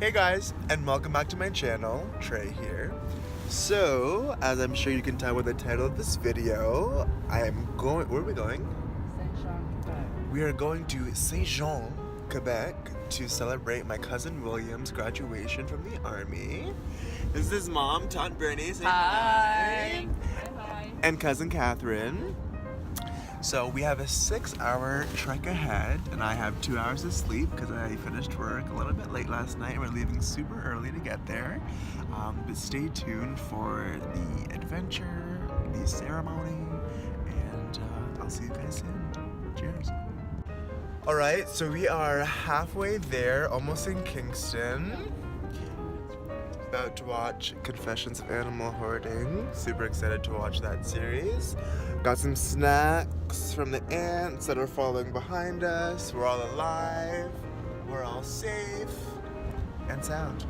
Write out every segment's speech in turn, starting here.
Hey guys, and welcome back to my channel. Trey here. So, as I'm sure you can tell with the title of this video, I am going. Where are we going? Saint-Jean, Quebec. We are going to Saint-Jean, Quebec, to celebrate my cousin William's graduation from the army. This is Mom, Taunt Bernie, say hi. Hi. And cousin Catherine. So we have a 6-hour trek ahead, and I have 2 hours of sleep because I finished work a little bit late last night. We're leaving super early to get there. But stay tuned for the adventure, the ceremony, and I'll see you guys soon. Cheers. All right, so we are halfway there, almost in Kingston. About to watch Confessions of Animal Hoarding. Super excited to watch that series. Got some snacks from the ants that are following behind us. We're all alive. We're all safe and sound.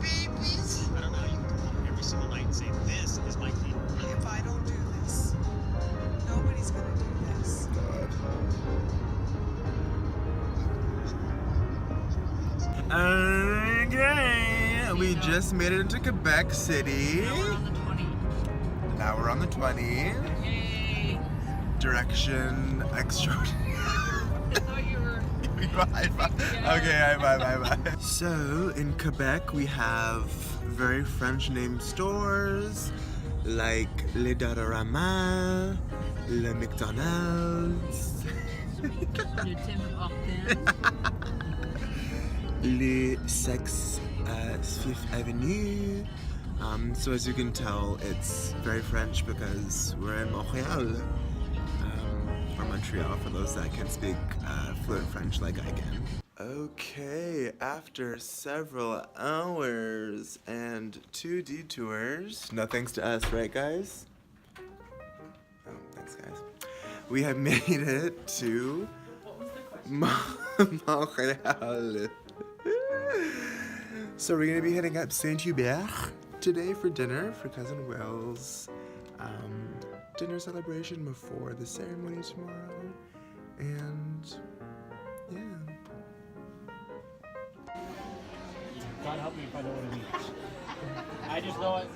Babies. I don't know. You can come home every single night and say, "This is my clean." If I don't do this, nobody's gonna do this. Okay, we just made it into Quebec City. Now we're on the 20. Now we're on the 20. Yay! Direction extraordinary. I thought you were... High five. Okay, high five, high five. So, in Quebec, we have very French named stores like Le Dollarama, Le McDonald's, Le Tim Hortons. Le Sex Fifth Avenue. So as you can tell, it's very French because we're in Montreal. Or Montreal, for those that can speak fluent French like I can. Okay, after several hours and 2 detours, no thanks to us, right guys? Oh, thanks guys. We have made it to What was the question? Montreal. So we're gonna be heading up Saint-Hubert today for dinner for Cousin Will's dinner celebration before the ceremony tomorrow, and yeah. God help me if I know what it means. I just know it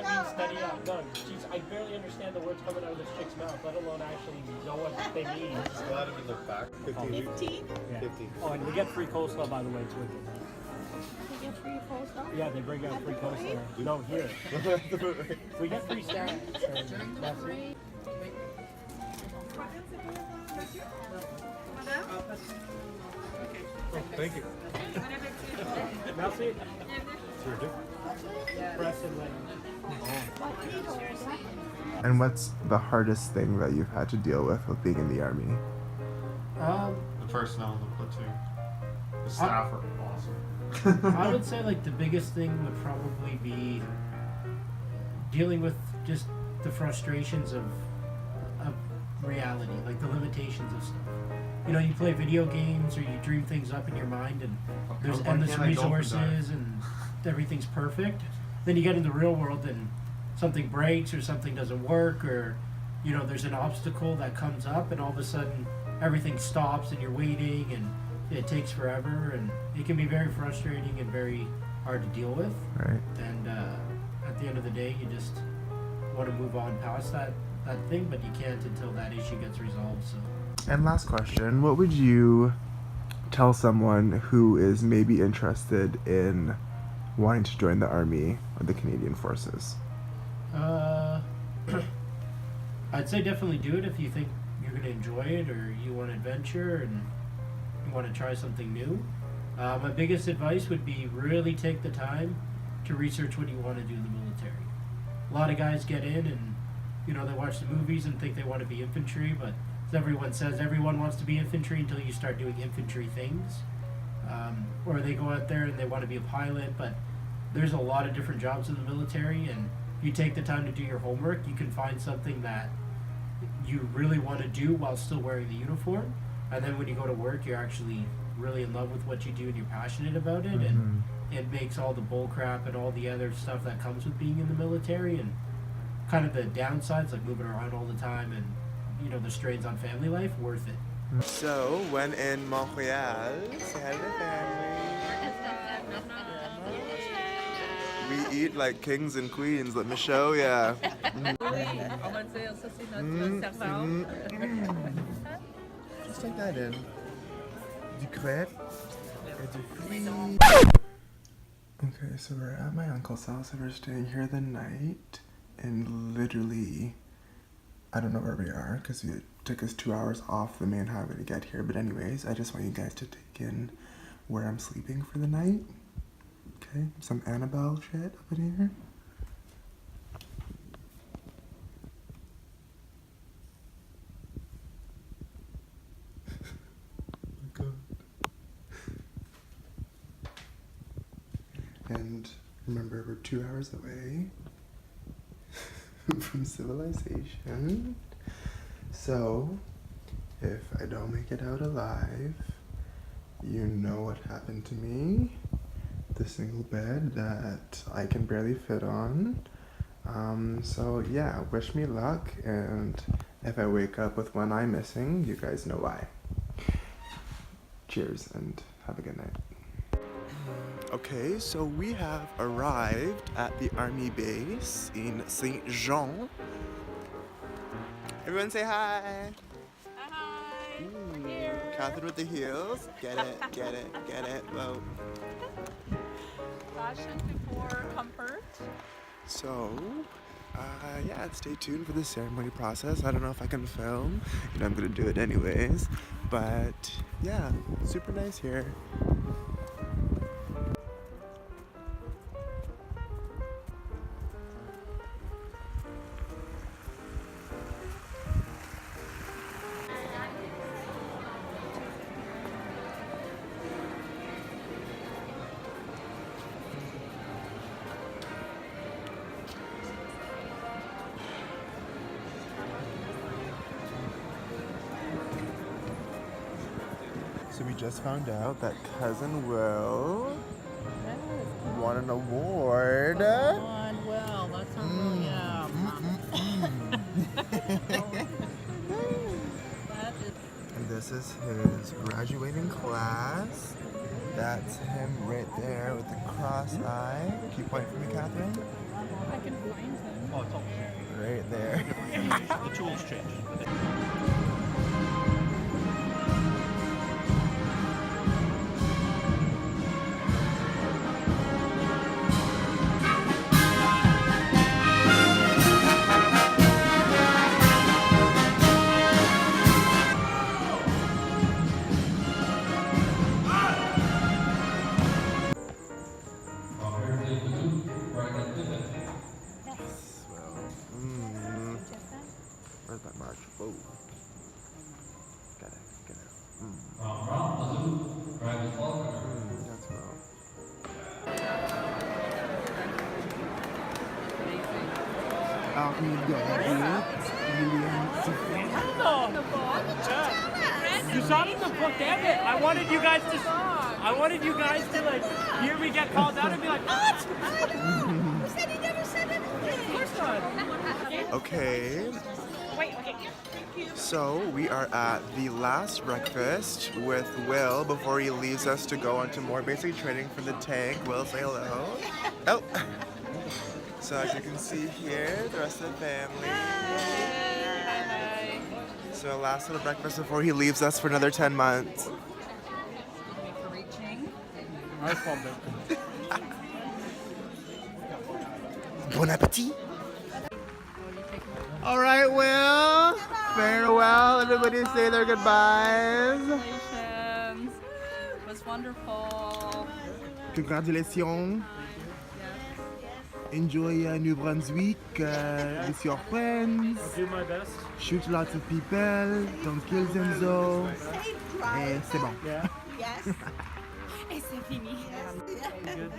means steady up. No, jeez, I barely understand the words coming out of this chick's mouth, let alone actually know what they mean. Just go out of in the back. 15? Yeah. 50. Oh, and we get free coleslaw, by the way, too. You get free coleslaw? Yeah, they bring out free coleslaw. No, here. We get free snacks. That's it. Thank you. Merci. Sure do. Press and like. And what's the hardest thing that you've had to deal with being in the army? The personnel in the platoon. The staff are awesome. I would say like the biggest thing would probably be dealing with just the frustrations of reality, like the limitations of stuff. You know, you play video games or you dream things up in your mind and there's Why endless can't I go for resources and everything's perfect. Then you get in the real world and something breaks or something doesn't work, or you know, there's an obstacle that comes up and all of a sudden everything stops and you're waiting and it takes forever, and it can be very frustrating and very hard to deal with. Right. And at the end of the day, you just want to move on past that thing, but you can't until that issue gets resolved. So. And last question, what would you tell someone who is maybe interested in wanting to join the army or the Canadian Forces? I'd say definitely do it if you think you're going to enjoy it or you want adventure and you want to try something new. My biggest advice would be really take the time to research what you want to do in the military. A lot of guys get in and, you know, they watch the movies and think they want to be infantry, but as everyone says, everyone wants to be infantry until you start doing infantry things. Or they go out there and they want to be a pilot, but there's a lot of different jobs in the military, and if you take the time to do your homework, you can find something that you really want to do while still wearing the uniform. And then when you go to work, you're actually really in love with what you do and you're passionate about it, and it makes all the bull crap and all the other stuff that comes with being in the military and kind of the downsides, like moving around all the time and, you know, the strains on family life, worth it. So, when in Montreal, say hi to the family. We eat like kings and queens. Let me show ya. On va dire, ça c'est notre servante. Just take that in. Du crêpe et du fruit. Okay, so we're at my uncle's house and we're staying here the night. And literally, I don't know where we are because it took us 2 hours off the main highway to get here. But anyways, I just want you guys to take in where I'm sleeping for the night. Okay, some Annabelle shit up in here. Oh my God. And remember, we're 2 hours away from civilization. So, if I don't make it out alive, you know what happened to me. The single bed that I can barely fit on. So yeah, wish me luck, and if I wake up with one eye missing, you guys know why. Cheers and have a good night. Okay, so we have arrived at the army base in Saint Jean. Everyone say hi. Hi. Ooh, Catherine with the heels. Get it, get it, get it. Whoa. Fashion before comfort. So, yeah, stay tuned for the ceremony process. I don't know if I can film. You know, I'm gonna do it anyways. But yeah, super nice here. So we just found out that Cousin Will won an award. Well, that's a real, yeah. That is And this is his graduating class. That's him right there with the cross eye. Can you point for me, Catherine? I can find him. Oh, it's all Right there. the tools changed. Where's my march? Whoa. Get it, get it. That's well. You saw it in the book, damn it! I wanted you guys to like hear me get called out and be like, what? He said he never said anything. Of course not. Okay. So we are at the last breakfast with Will before he leaves us to go on to more basic training for the tank. Will, say hello. Oh. So as you can see here, the rest of the family. So last little breakfast before he leaves us for another 10 months. Bon appetit. All right, Will. Farewell. Everybody say their goodbyes. Congratulations. It was wonderful. Congratulations. Enjoy New Brunswick with your friends. I'll do my best. Shoot lots of people. Don't kill them though. Et c'est bon. Yeah. Yes. Et c'est fini. Good.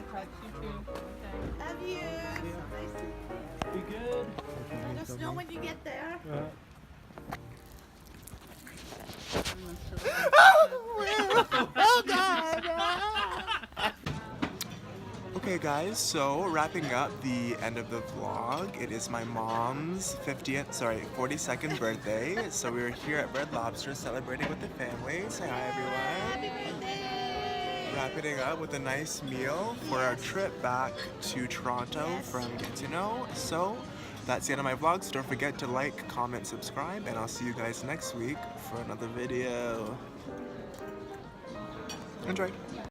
Love you. Nice to Be good. let us know when you get there. Okay guys, so wrapping up the end of the vlog, it is my mom's 42nd birthday. So we were here at Red Lobster celebrating with the family. Say hi everyone. Happy birthday. wrapping it up with a nice meal for our trip back to Toronto from Gatineau. So that's the end of my vlog. So don't forget to like, comment, subscribe, and I'll see you guys next week for another video. Enjoy.